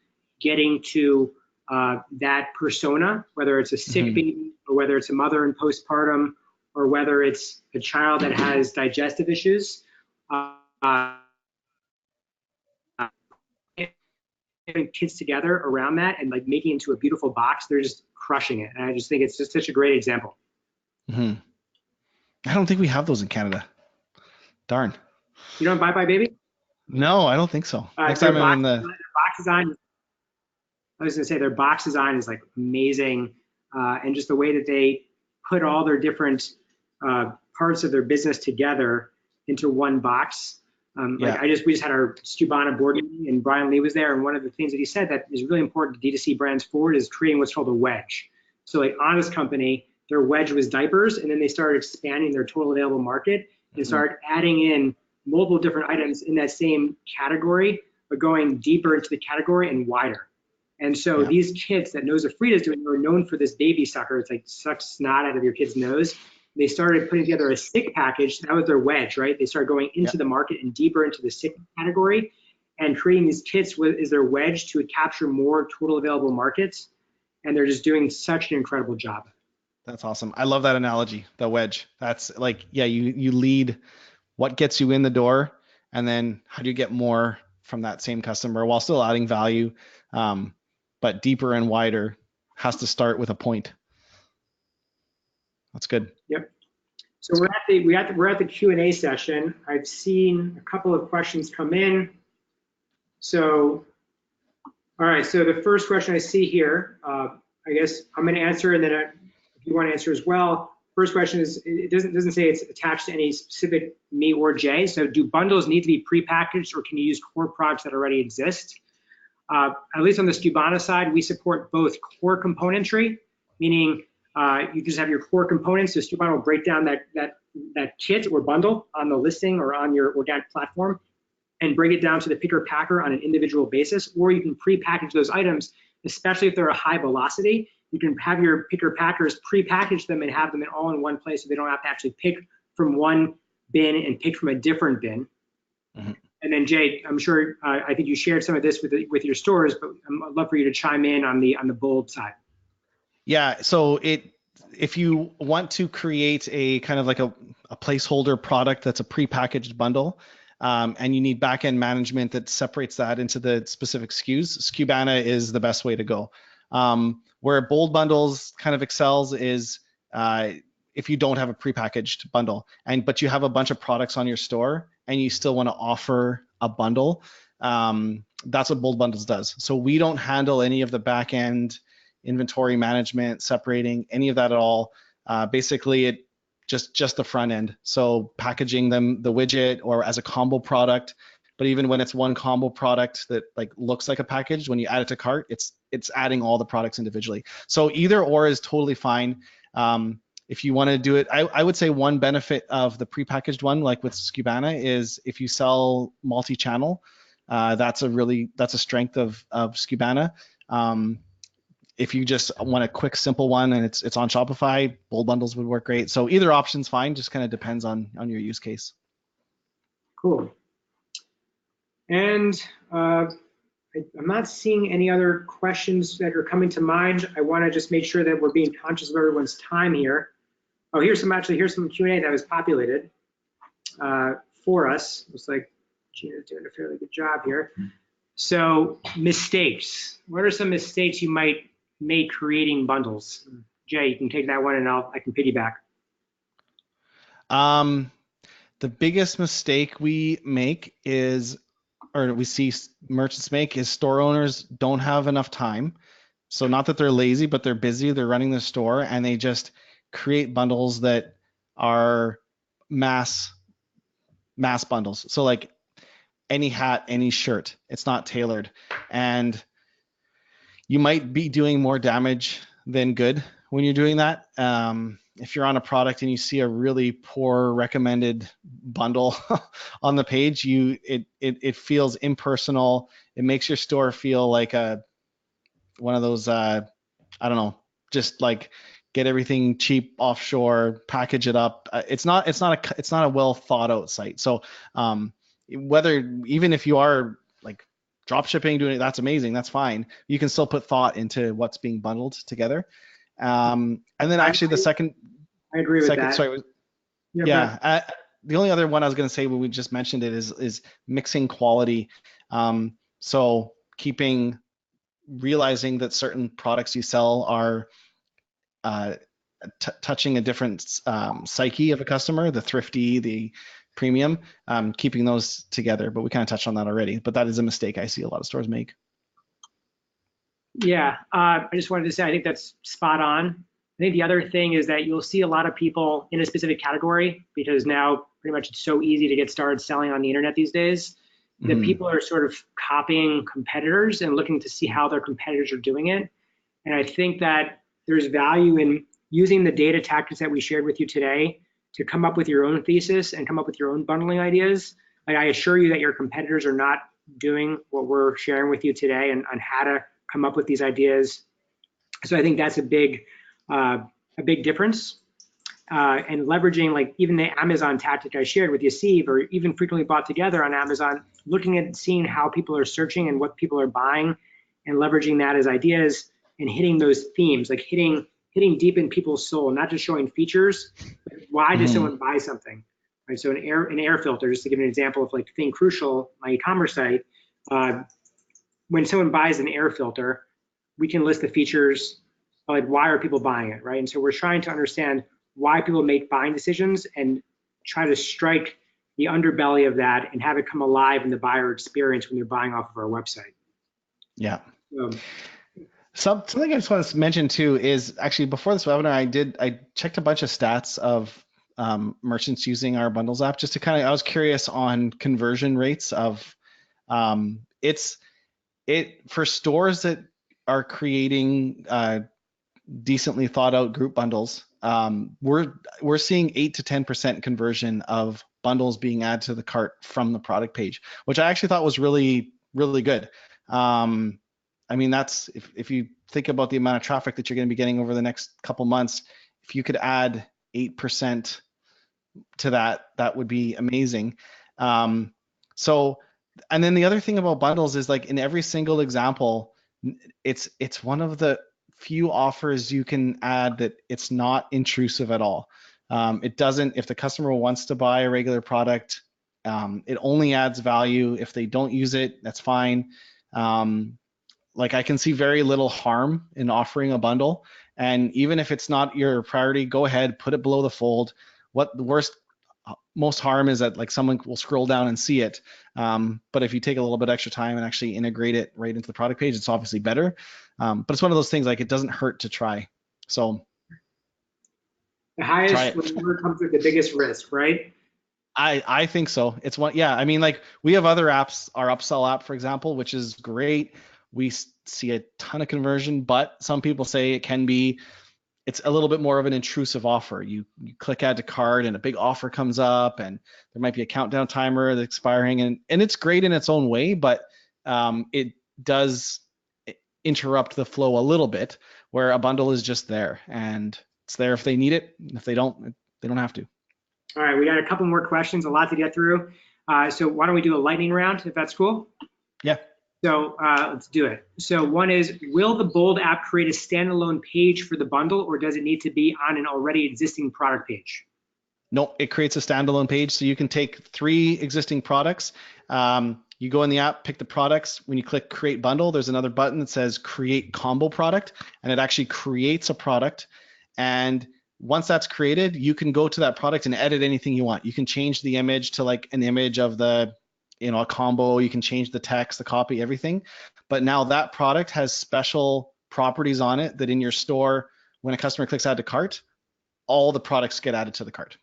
getting to that persona, whether it's a sick baby or whether it's a mother in postpartum or whether it's a child that has digestive issues. Getting kids together around that and like making it into a beautiful box, they're just crushing it. And I just think it's just such a great example. I don't think we have those in Canada. Darn. You don't Bye Bye Baby? No, I don't think so. Next Their time I'm in the box design. I was gonna say their box design is like amazing, and just the way that they put all their different parts of their business together into one box. Like we just had our Skubana board meeting and Brian Lee was there, and one of the things that he said that is really important to D2C brands forward is creating what's called a wedge. So like Honest Company, their wedge was diapers, and then they started expanding their total available market and started adding in multiple different items in that same category, but going deeper into the category and wider. And so these kits that Nose of Frida is doing are known for this baby sucker. It's like sucks snot out of your kid's nose. They started putting together a sick package. That was their wedge, right? They started going into the market and deeper into the sick category and creating these kits is their wedge to capture more total available markets. And they're just doing such an incredible job. That's awesome. I love that analogy, the wedge. That's like, you lead what gets you in the door, and then how do you get more from that same customer while still adding value, but deeper and wider has to start with a point. That's good. Yep. So we're at the Q&A session. I've seen a couple of questions come in. So, all right. So the first question I see here, I guess I'm going to answer, and then if you want to answer as well. First question is, it doesn't say it's attached to any specific me or Jay. So do bundles need to be prepackaged, or can you use core products that already exist? At least on the Skubana side, we support both core componentry, meaning you just have your core components. So Skubana will break down that kit or bundle on the listing or on your organic platform and bring it down to the picker packer on an individual basis, or you can pre-package those items, especially if they're a high velocity. You can have your picker packers pre-package them and have them all in one place so they don't have to actually pick from one bin and pick from a different bin. And then Jay, I'm sure, I think you shared some of this with your stores, but I'd love for you to chime in on the Bold side. Yeah, so if you want to create a kind of like a placeholder product that's a prepackaged bundle, and you need back-end management that separates that into the specific SKUs, Skubana is the best way to go. Where Bold Bundles kind of excels is if you don't have a prepackaged bundle, but you have a bunch of products on your store and you still want to offer a bundle, that's what Bold Bundles does. So we don't handle any of the back-end inventory management, separating any of that at all. Basically, it just the front end. So packaging them, the widget, or as a combo product. But even when it's one combo product that like looks like a package, when you add it to cart, it's adding all the products individually. So either or is totally fine. If you want to do it, I would say one benefit of the prepackaged one, like with Skubana, is if you sell multi-channel, that's a strength of Skubana. If you just want a quick, simple one and it's on Shopify, Bold Bundles would work great. So either option's fine, just kind of depends on your use case. Cool. And I'm not seeing any other questions that are coming to mind. I want to just make sure that we're being conscious of everyone's time here. Oh, here's some Q&A that was populated for us. Looks like Gina's doing a fairly good job here. So mistakes. What are some mistakes you might make creating bundles? Jay, you can take that one and I can piggyback. The biggest mistake we make we see merchants make is store owners don't have enough time. So not that they're lazy, but they're busy, they're running the store, and they just create bundles that are mass bundles. So like any hat, any shirt, it's not tailored. And you might be doing more damage than good when you're doing that. if you're on a product and you see a really poor recommended bundle on the page, it feels impersonal. It makes your store feel like one of those I don't know, just like get everything cheap offshore, package it up. It's not a well thought out site. So whether even if you are like drop shipping, doing it, that's amazing, that's fine. You can still put thought into what's being bundled together. And then actually the second, I agree with that. Sorry, the only other one I was going to say when we just mentioned it is mixing quality. So realizing that certain products you sell are touching a different psyche of a customer, the thrifty, the premium, keeping those together. But we kind of touched on that already, but that is a mistake I see a lot of stores make. Yeah, I just wanted to say, I think that's spot on. I think the other thing is that you'll see a lot of people in a specific category, because now pretty much it's so easy to get started selling on the internet these days, that people are sort of copying competitors and looking to see how their competitors are doing it. And I think that there's value in using the data tactics that we shared with you today to come up with your own thesis and come up with your own bundling ideas. Like, I assure you that your competitors are not doing what we're sharing with you today and on how to come up with these ideas. So I think that's a big difference. And leveraging, like, even the Amazon tactic I shared with you, Steve, or even frequently bought together on Amazon, looking at seeing how people are searching and what people are buying, and leveraging that as ideas and hitting those themes, like hitting deep in people's soul, not just showing features, but why does someone buy something, right? So an air filter, just to give an example of like Thing Crucial, my e-commerce site, when someone buys an air filter, we can list the features, like why are people buying it, right? And so we're trying to understand why people make buying decisions and try to strike the underbelly of that and have it come alive in the buyer experience when they're buying off of our website. Yeah. Something I just want to mention too is, actually before this webinar, I checked a bunch of stats of merchants using our bundles app, just to I was curious on conversion rates of for stores that are creating decently thought out group bundles. We're seeing 8 to 10% conversion of bundles being added to the cart from the product page, which I actually thought was really, really good. I mean, that's if you think about the amount of traffic that you're going to be getting over the next couple months, if you could add 8% to that, that would be amazing. And then the other thing about bundles is, like, in every single example, it's one of the few offers you can add that it's not intrusive at all. It doesn't, if the customer wants to buy a regular product, it only adds value. If they don't use it, that's fine. Like, I can see very little harm in offering a bundle. And even if it's not your priority, go ahead, put it below the fold. What the most harm is that, like, someone will scroll down and see it. But if you take a little bit extra time and actually integrate it right into the product page, it's obviously better. But it's one of those things, like, it doesn't hurt to try. So the highest reward comes with the biggest risk, right? I think so. It's one, yeah. I mean, like, we have other apps, our upsell app, for example, which is great. We see a ton of conversion, but some people say it's a little bit more of an intrusive offer. You click add to cart and a big offer comes up, and there might be a countdown timer that's expiring, and it's great in its own way, but it does interrupt the flow a little bit, where a bundle is just there, and it's there if they need it. If they don't have to. All right, we got a couple more questions, a lot to get through. So why don't we do a lightning round, if that's cool? Yeah. So let's do it. So one is, will the Bold app create a standalone page for the bundle, or does it need to be on an already existing product page? No, it creates a standalone page. So you can take 3 existing products. You go in the app, pick the products. When you click create bundle, there's another button that says create combo product, and it actually creates a product. And once that's created, you can go to that product and edit anything you want. You can change the image to, like, an image of a combo. You can change the text, the copy, everything. But now that product has special properties on it that in your store, when a customer clicks add to cart, all the products get added to the cart.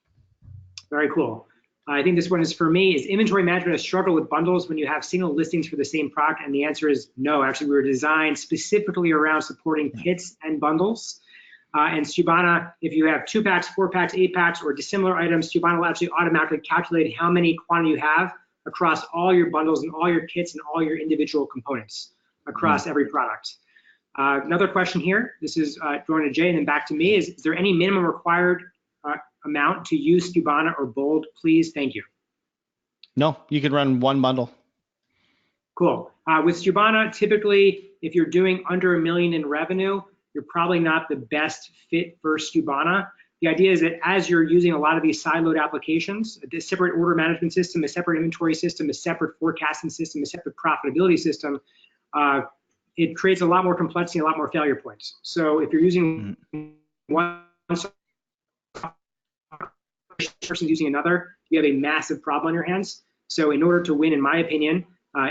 Very cool. I think this one is for me. Is inventory management a struggle with bundles when you have single listings for the same product? And the answer is no. Actually, we were designed specifically around supporting kits and bundles. And Skubana, if you have 2 packs, 4 packs, 8 packs, or dissimilar items, Skubana will actually automatically calculate how many quantity you have across all your bundles and all your kits and all your individual components across every product. Another question here, this is going to Jay and then back to me, is there any minimum required amount to use Skubana or Bold, please? Thank you. No, you can run 1 bundle. Cool. With Skubana, typically, if you're doing under $1 million in revenue, you're probably not the best fit for Skubana. The idea is that as you're using a lot of these siloed applications, a separate order management system, a separate inventory system, a separate forecasting system, a separate profitability system, it creates a lot more complexity, a lot more failure points. So if you're using one person using another, you have a massive problem on your hands. So in order to win, in my opinion,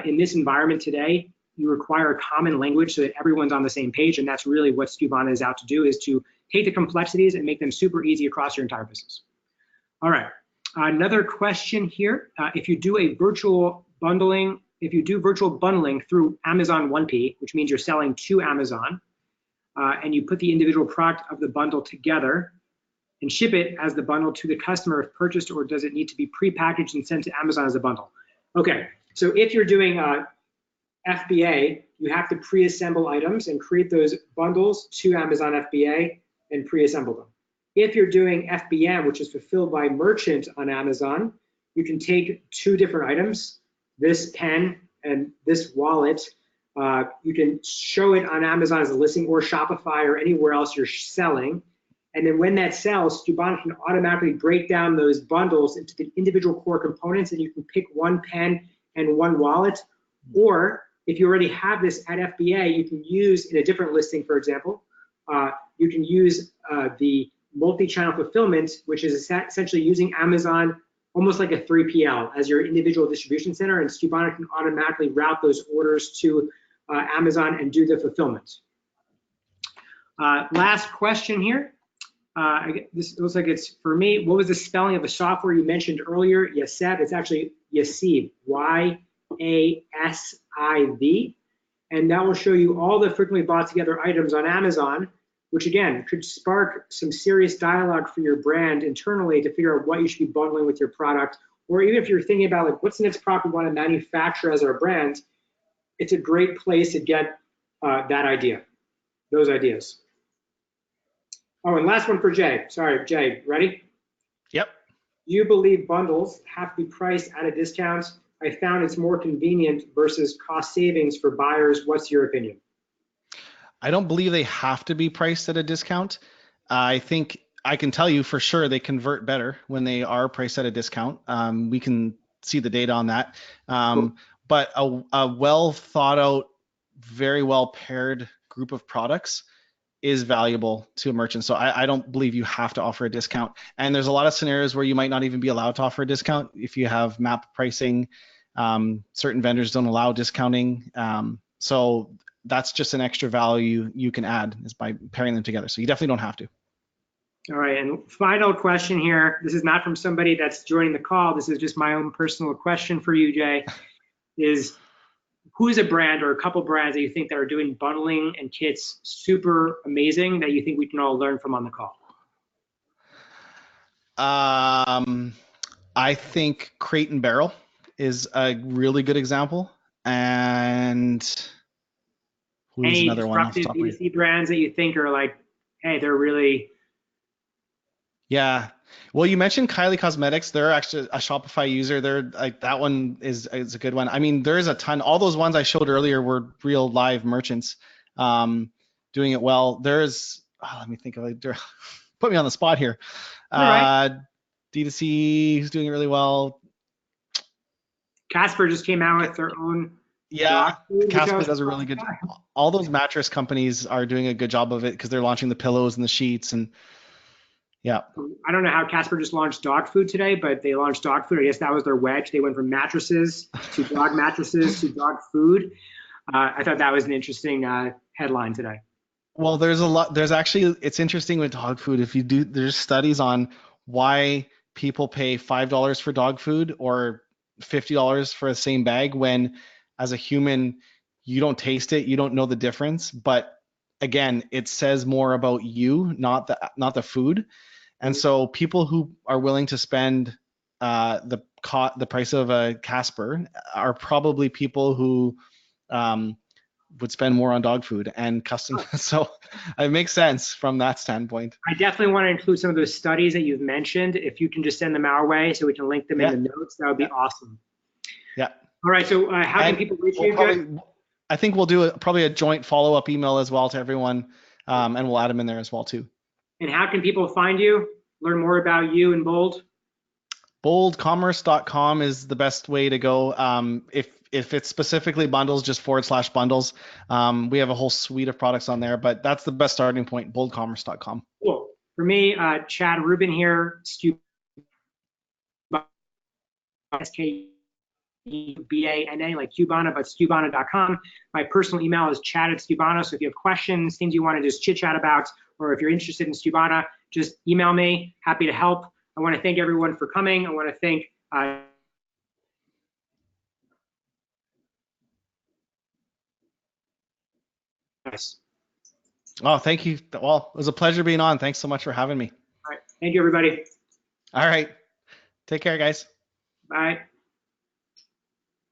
in this environment today, you require a common language so that everyone's on the same page, and that's really what Skubana is out to do, is to take the complexities and make them super easy across your entire business. All right, another question here. If you do a virtual bundling, through Amazon 1P, which means you're selling to Amazon, and you put the individual product of the bundle together and ship it as the bundle to the customer if purchased, or does it need to be prepackaged and sent to Amazon as a bundle? Okay, so if you're doing FBA, you have to pre-assemble items and create those bundles to Amazon FBA and pre-assemble them. If you're doing FBM, which is fulfilled by merchant on Amazon, you can take 2 different items, this pen and this wallet. You can show it on Amazon as a listing or Shopify or anywhere else you're selling. And then when that sells, Skubana can automatically break down those bundles into the individual core components, and you can pick 1 pen and 1 wallet. Or if you already have this at FBA, you can use in a different listing, for example, you can use the multi-channel fulfillment, which is essentially using Amazon almost like a 3PL as your individual distribution center, and Skubana can automatically route those orders to Amazon and do the fulfillment. Last question here. This looks like it's for me. What was the spelling of the software you mentioned earlier? Yasiv. It's actually Yasiv, Y-A-S-I-V. And that will show you all the frequently bought together items on Amazon, which again could spark some serious dialogue for your brand internally to figure out what you should be bundling with your product. Or even if you're thinking about like, what's the next product we want to manufacture as our brand, it's a great place to get those ideas. Oh, and last one for Jay. Sorry, Jay, ready? Yep. Do you believe bundles have to be priced at a discount? I found it's more convenient versus cost savings for buyers. What's your opinion? I don't believe they have to be priced at a discount. I think I can tell you for sure they convert better when they are priced at a discount. We can see the data on that. Cool. But a well thought out, very well paired group of products is valuable to a merchant. So I don't believe you have to offer a discount. And there's a lot of scenarios where you might not even be allowed to offer a discount if you have map pricing. Certain vendors don't allow discounting. So that's just an extra value you can add is by pairing them together. So you definitely don't have to. All right, and final question here. This is not from somebody that's joining the call. This is just my own personal question for you, Jay, is who is a brand or a couple brands that you think that are doing bundling and kits super amazing that you think we can all learn from on the call? I think Crate and Barrel is a really good example. And who's another one off the top of B2C brands that you think are like, hey, they're really... Yeah. Well, you mentioned Kylie Cosmetics. They're actually a Shopify user. They're like, that one is a good one. I mean, there's a ton. All those ones I showed earlier were real live merchants doing it well. There's, let me think of it. Put me on the spot here. Right. D2C who's doing it really well. Casper just came out with their own. Yeah, Casper does a really good. All those mattress companies are doing a good job of it because they're launching the pillows and the sheets and. Yeah. I don't know how Casper just launched dog food today, but they launched dog food. I guess that was their wedge. They went from mattresses to dog mattresses to dog food. I thought that was an interesting headline today. Well, there's a lot. There's actually, it's interesting with dog food. If you do, there's studies on why people pay $5 for dog food or $50 for the same bag when, as a human, you don't taste it, you don't know the difference, but again, it says more about you, not the food. And so people who are willing to spend the price of a Casper are probably people who would spend more on dog food and custom. So it makes sense from that standpoint. I definitely want to include some of those studies that you've mentioned. If you can just send them our way so we can link them in the notes, that would be awesome. Yeah. All right. So how can people reach you? I think we'll do probably a joint follow-up email as well to everyone, and we'll add them in there as well too. And how can people find you, learn more about you and Bold? boldcommerce.com is the best way to go. If it's specifically bundles, just /bundles. We have a whole suite of products on there, but that's the best starting point, boldcommerce.com. Cool. For me, Chad Rubin here, Skubana, like Skubana, but Skubana.com. My personal email is chad@Skubana. So if you have questions, things you want to just chit chat about, or if you're interested in Skubana, just email me. Happy to help. I want to thank everyone for coming. I want to thank Oh, thank you. Well, it was a pleasure being on. Thanks so much for having me. All right. Thank you, everybody. All right. Take care, guys. Bye.